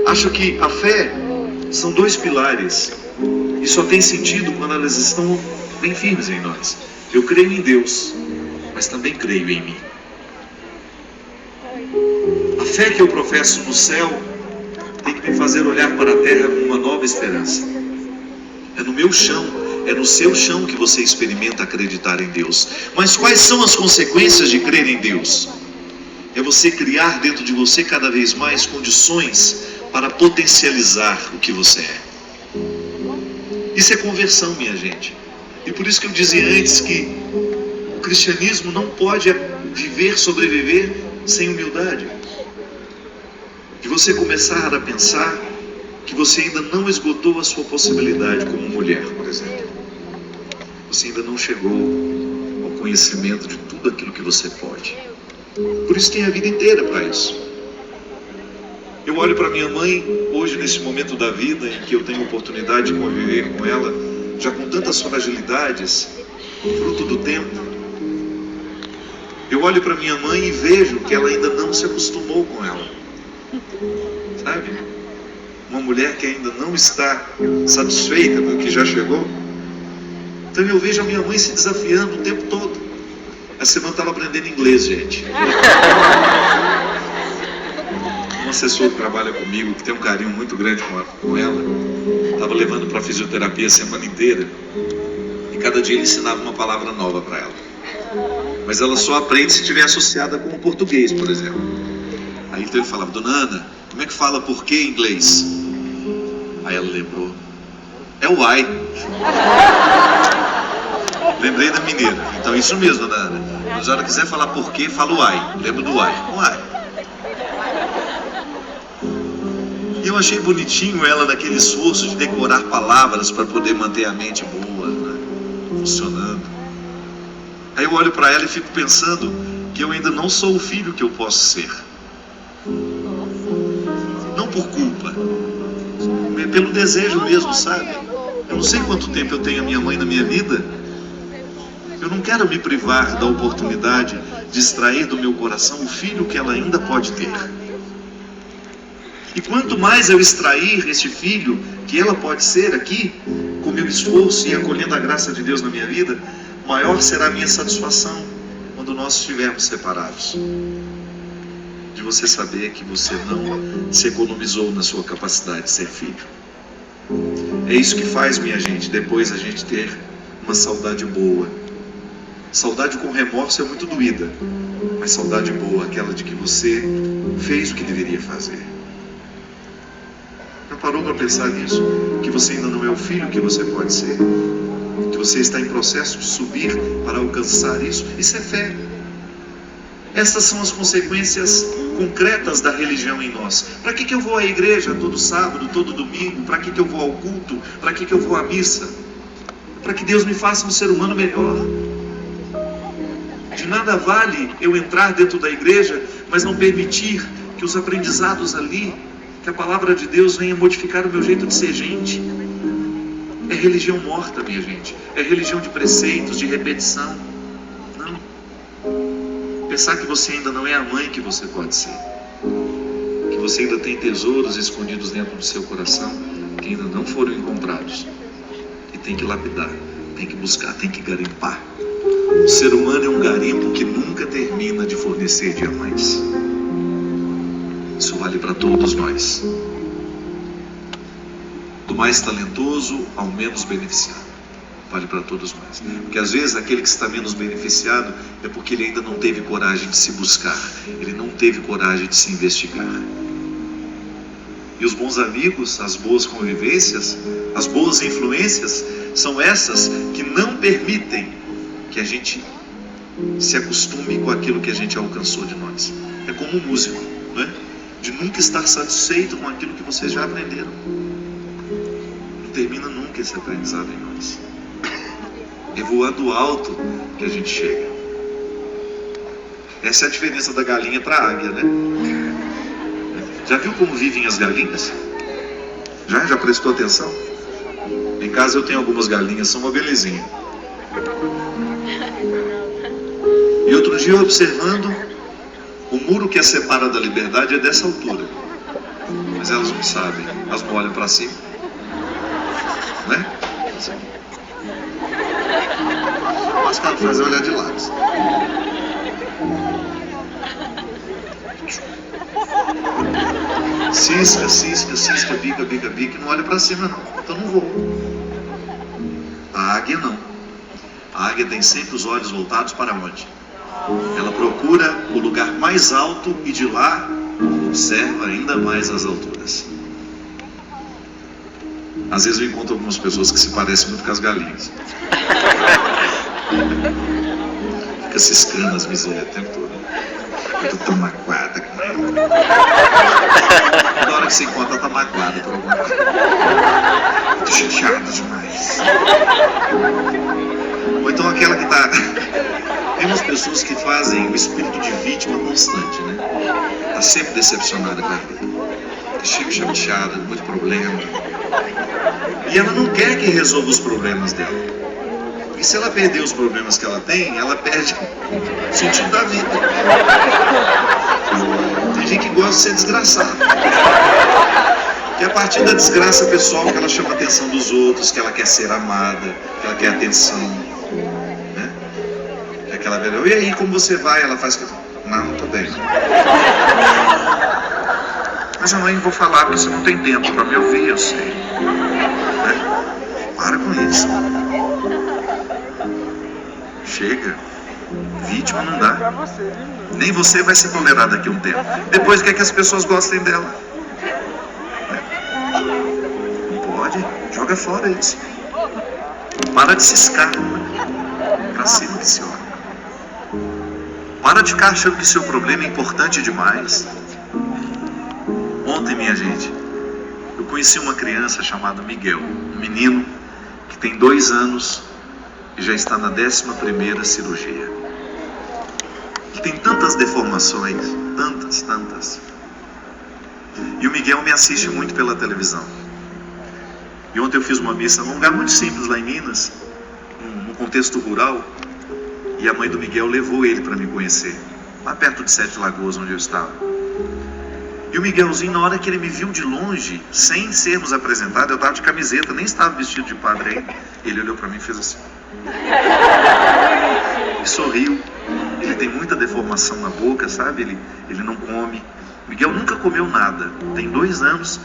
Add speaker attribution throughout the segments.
Speaker 1: Acho que a fé são dois pilares e só tem sentido quando elas estão bem firmes em nós. Eu creio em Deus, mas também creio em mim. A fé que eu professo no céu tem que me fazer olhar para a terra com uma nova esperança. É no meu chão, é no seu chão que você experimenta acreditar em Deus. Mas quais são as consequências de crer em Deus? É você criar dentro de você cada vez mais condições para potencializar o que você é. Isso é conversão, minha gente. E por isso que eu dizia antes que o cristianismo não pode viver, sobreviver sem humildade. De você começar a pensar que você ainda não esgotou a sua possibilidade como mulher, por exemplo. Você ainda não chegou ao conhecimento de tudo aquilo que você pode. Por isso tem a vida inteira para isso. Eu olho para minha mãe hoje, nesse momento da vida em que eu tenho a oportunidade de conviver com ela, já com tantas fragilidades, fruto do tempo. Eu olho para minha mãe e vejo que ela ainda não se acostumou com ela. Sabe? Uma mulher que ainda não está satisfeita com o que já chegou. Então eu vejo a minha mãe se desafiando o tempo todo. Essa semana eu estava aprendendo inglês, gente. Um assessor que trabalha comigo, que tem um carinho muito grande com ela, estava levando para fisioterapia a semana inteira. E cada dia ele ensinava uma palavra nova para ela. Mas ela só aprende se estiver associada com o português, por exemplo. Aí então ele falava: Dona Ana, como é que fala porquê em inglês? Aí ela lembrou: é o why. Lembrei da mineira. Então isso mesmo, Dona Ana. Mas se ela quiser falar porquê, fala o why. Lembra do why. Why. E eu achei bonitinho ela naquele esforço de decorar palavras para poder manter a mente boa, né? Funcionando. Aí eu olho para ela e fico pensando que eu ainda não sou o filho que eu posso ser. Não por culpa, pelo desejo mesmo, sabe? Eu não sei quanto tempo eu tenho a minha mãe na minha vida. Eu não quero me privar da oportunidade de extrair do meu coração o filho que ela ainda pode ter. E quanto mais eu extrair esse filho que ela pode ser aqui, com meu esforço e acolhendo a graça de Deus na minha vida, maior será a minha satisfação quando nós estivermos separados. De você saber que você não se economizou na sua capacidade de ser filho. É isso que faz, minha gente, depois a gente ter uma saudade boa. Saudade com remorso é muito doída, mas saudade boa, aquela de que você fez o que deveria fazer. Já parou para pensar nisso? Que você ainda não é o filho que você pode ser? Que você está em processo de subir para alcançar isso? Isso é fé. Essas são as consequências concretas da religião em nós. Para que eu vou à igreja todo sábado, todo domingo? Para que eu vou ao culto? Para que eu vou à missa? Para que Deus me faça um ser humano melhor. De nada vale eu entrar dentro da igreja, mas não permitir que os aprendizados ali, que a palavra de Deus venha modificar o meu jeito de ser gente. É religião morta, minha gente. É religião de preceitos, de repetição. Não. Pensar que você ainda não é a mãe que você pode ser. Que você ainda tem tesouros escondidos dentro do seu coração que ainda não foram encontrados. E tem que lapidar, tem que buscar, tem que garimpar. O ser humano é um garimpo que nunca termina de fornecer diamantes. Isso vale para todos nós. Do mais talentoso ao menos beneficiado. Vale para todos nós. Porque às vezes aquele que está menos beneficiado é porque ele ainda não teve coragem de se buscar. Ele não teve coragem de se investigar. E os bons amigos, as boas convivências, as boas influências, são essas que não permitem que a gente se acostume com aquilo que a gente alcançou de nós. É como um músico, né? De nunca estar satisfeito com aquilo que vocês já aprenderam. Não termina nunca esse aprendizado em nós. É voando alto que a gente chega. Essa é a diferença da galinha para a águia, né? Já viu como vivem as galinhas? Já prestou atenção? Em casa eu tenho algumas galinhas, são uma belezinha. E outro dia, observando, o muro que a separa da liberdade é dessa altura. Mas elas não sabem, elas não olham para cima, né? Mas que ela faz é olhar de lado. Cisca, bica, não olha para cima não, então não vou. A águia não. A águia tem sempre os olhos voltados para onde? Ela procura o lugar mais alto e de lá observa ainda mais as alturas. Às vezes eu encontro algumas pessoas que se parecem muito com as galinhas. Fica ciscando as misérias o tempo todo. Fica tão magoada com ela. Na hora que você encontra, tá magoada por alguma coisa. Tô chateado demais. Ou então aquela que tá... Tem umas pessoas que fazem o espírito de vítima constante, né? Tá sempre decepcionada com a vida. Tá sempre chateada, muito problema. E ela não quer que resolva os problemas dela. E se ela perder os problemas que ela tem, ela perde o sentido da vida. Tem gente que gosta de ser desgraçada. Que a partir da desgraça pessoal que ela chama a atenção dos outros, que ela quer ser amada, que ela quer atenção, né? É aquela velha, e aí, como você vai? Ela faz que... Não, tô bem. Mas eu não vou falar porque você não tem tempo para me ouvir, eu sei. Né? Para com isso. Chega. Vítima não dá. Nem você vai se tolerar daqui a um tempo. Depois quer que as pessoas gostem dela. Não pode. Joga fora isso. Para de ciscar. Pra cima que se olha. Para de ficar achando que seu problema é importante demais. Ontem, minha gente, eu conheci uma criança chamada Miguel. Um menino que tem 2 anos e já está na 11ª cirurgia. Ele tem tantas deformações, tantas. E o Miguel me assiste muito pela televisão. E ontem eu fiz uma missa num lugar muito simples lá em Minas, num contexto rural, e a mãe do Miguel levou ele para me conhecer, lá perto de 7 Lagoas, onde eu estava. E o Miguelzinho, na hora que ele me viu de longe, sem sermos apresentados, eu estava de camiseta, nem estava vestido de padre ainda, ele olhou para mim e fez assim. E sorriu. Ele tem muita deformação na boca, sabe? Ele não come. Miguel nunca comeu nada. Tem 2 anos.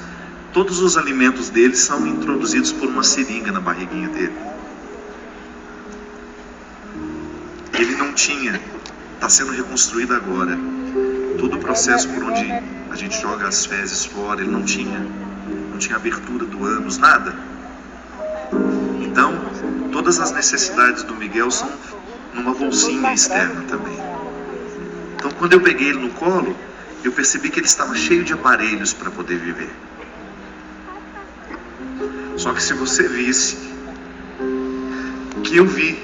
Speaker 1: Todos os alimentos dele são introduzidos por uma seringa na barriguinha dele. Ele não tinha. Está sendo reconstruído agora. Todo o processo por onde a gente joga as fezes fora, ele não tinha. Não tinha abertura do ânus, nada. Então, todas as necessidades do Miguel são numa bolsinha externa também. Então, quando eu peguei ele no colo, eu percebi que ele estava cheio de aparelhos para poder viver. Só que se você visse que eu vi,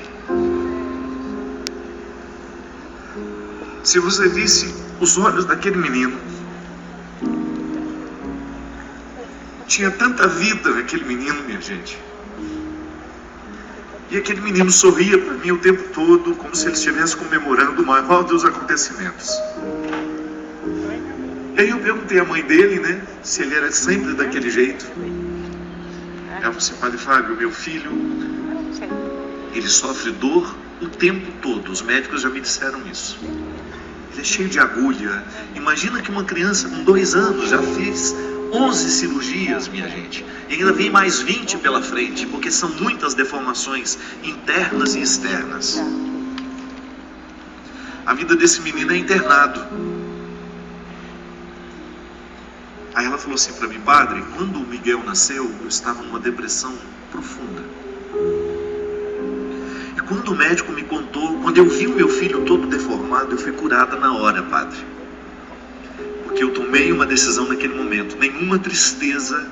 Speaker 1: se você visse os olhos daquele menino, tinha tanta vida naquele menino, minha gente. E aquele menino sorria para mim o tempo todo, como se ele estivesse comemorando o maior dos acontecimentos. E aí eu perguntei à mãe dele, né, se ele era sempre daquele jeito. Ela falou assim, Padre Fábio, meu filho, ele sofre dor o tempo todo. Os médicos já me disseram isso. Ele é cheio de agulha. Imagina que uma criança com 2 anos já fez 11 cirurgias, minha gente. E ainda vem mais 20 pela frente, porque são muitas deformações internas e externas. A vida desse menino é internado. Aí ela falou assim para mim, padre, quando o Miguel nasceu, eu estava numa depressão profunda. E quando o médico me contou, quando eu vi o meu filho todo deformado, eu fui curada na hora, padre. Porque eu tomei uma decisão naquele momento. Nenhuma tristeza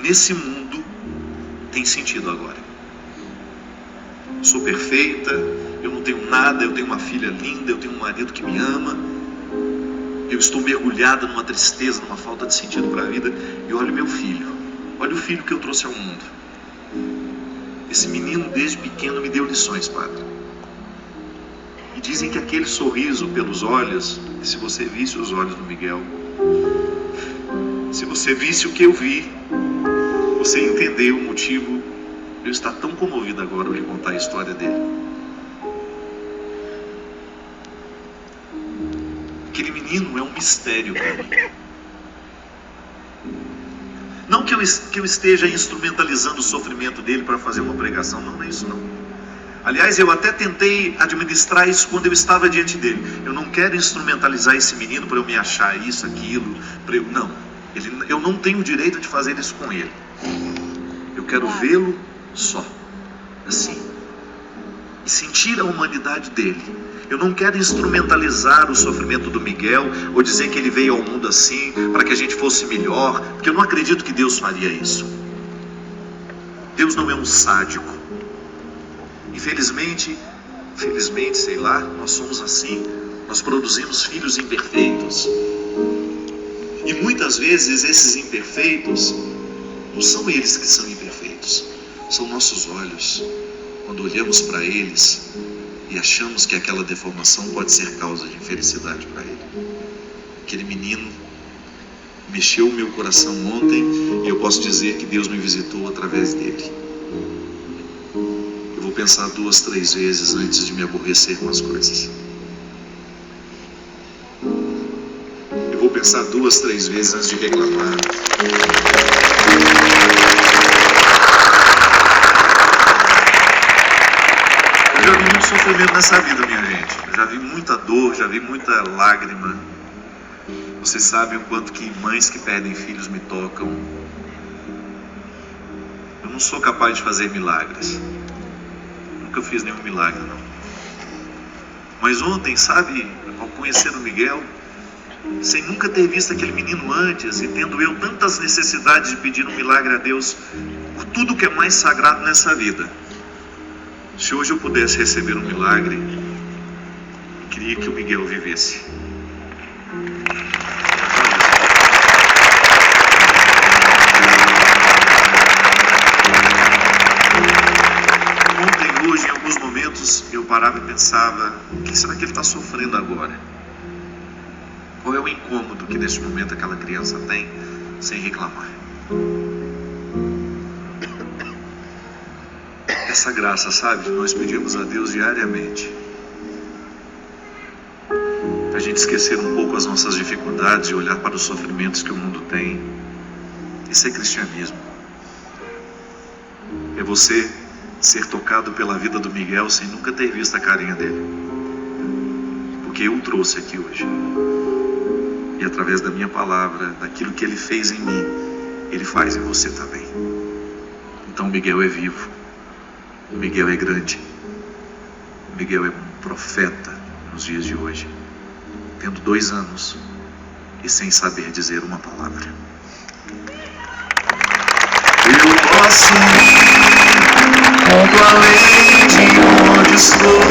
Speaker 1: nesse mundo tem sentido agora. Eu sou perfeita, eu não tenho nada, eu tenho uma filha linda, eu tenho um marido que me ama. Eu estou mergulhada numa tristeza, numa falta de sentido para a vida. E olha o meu filho. Olha o filho que eu trouxe ao mundo. Esse menino desde pequeno me deu lições, padre. E dizem que aquele sorriso pelos olhos, se você visse os olhos do Miguel, Se você visse o que eu vi, você entendeu o motivo de eu estar tão comovido agora ao lhe contar a história dele. Aquele menino é um mistério para mim. Não que eu esteja instrumentalizando o sofrimento dele para fazer uma pregação, não é isso não. Aliás, eu até tentei administrar isso quando eu estava diante dele. Eu não quero instrumentalizar esse menino para eu me achar isso, aquilo, não. Eu não tenho o direito de fazer isso com ele. Eu quero vê-lo só, assim, e sentir a humanidade dele. Eu não quero instrumentalizar o sofrimento do Miguel, ou dizer que ele veio ao mundo assim, para que a gente fosse melhor, porque eu não acredito que Deus faria isso. Deus não é um sádico. Infelizmente, sei lá, nós somos assim. Nós produzimos filhos imperfeitos. E muitas vezes esses imperfeitos, não são eles que são imperfeitos, são nossos olhos. Quando olhamos para eles e achamos que aquela deformação pode ser causa de infelicidade para ele. Aquele menino mexeu o meu coração ontem, e eu posso dizer que Deus me visitou através dele. Eu vou pensar 2, 3 vezes antes de me aborrecer com as coisas. Eu vou pensar 2, 3 vezes antes de reclamar. Eu já vi muito sofrimento nessa vida, minha gente. Eu já vi muita dor, já vi muita lágrima. Vocês sabem o quanto que mães que perdem filhos me tocam. Eu não sou capaz de fazer milagres. Nunca fiz nenhum milagre, não. Mas ontem, sabe, ao conhecer o Miguel, sem nunca ter visto aquele menino antes, e tendo eu tantas necessidades de pedir um milagre a Deus por tudo que é mais sagrado nessa vida, se hoje eu pudesse receber um milagre, eu queria que o Miguel vivesse. Ontem, hoje, em alguns momentos, eu parava e pensava: o que será que ele está sofrendo agora? Qual é o incômodo que nesse momento aquela criança tem, sem reclamar? Essa graça, sabe, nós pedimos a Deus diariamente, para a gente esquecer um pouco as nossas dificuldades e olhar para os sofrimentos que o mundo tem. Isso é cristianismo. É você ser tocado pela vida do Miguel sem nunca ter visto a carinha dele, porque eu o trouxe aqui hoje, e através da minha palavra, daquilo que ele fez em mim, ele faz em você também. Então o Miguel é vivo, o Miguel é grande, o Miguel é um profeta nos dias de hoje, tendo 2 anos e sem saber dizer uma palavra. Eu posso ir muito além de onde estou,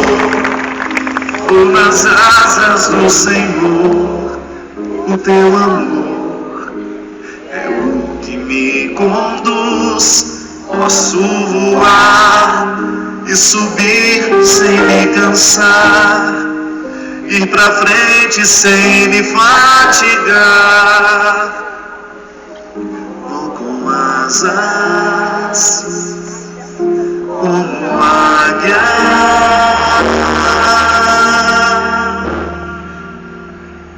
Speaker 1: ou nas asas do Senhor. O teu amor é o que me conduz. Posso voar e subir sem me cansar, ir pra frente sem me fatigar. Vou com asas como águia,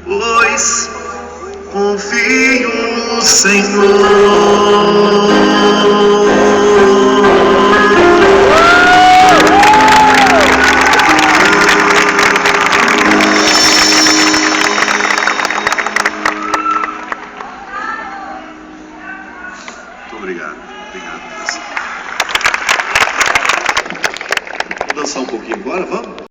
Speaker 1: pois confio no Senhor. Muito obrigado. Obrigado. Vamos dançar um pouquinho agora, vamos?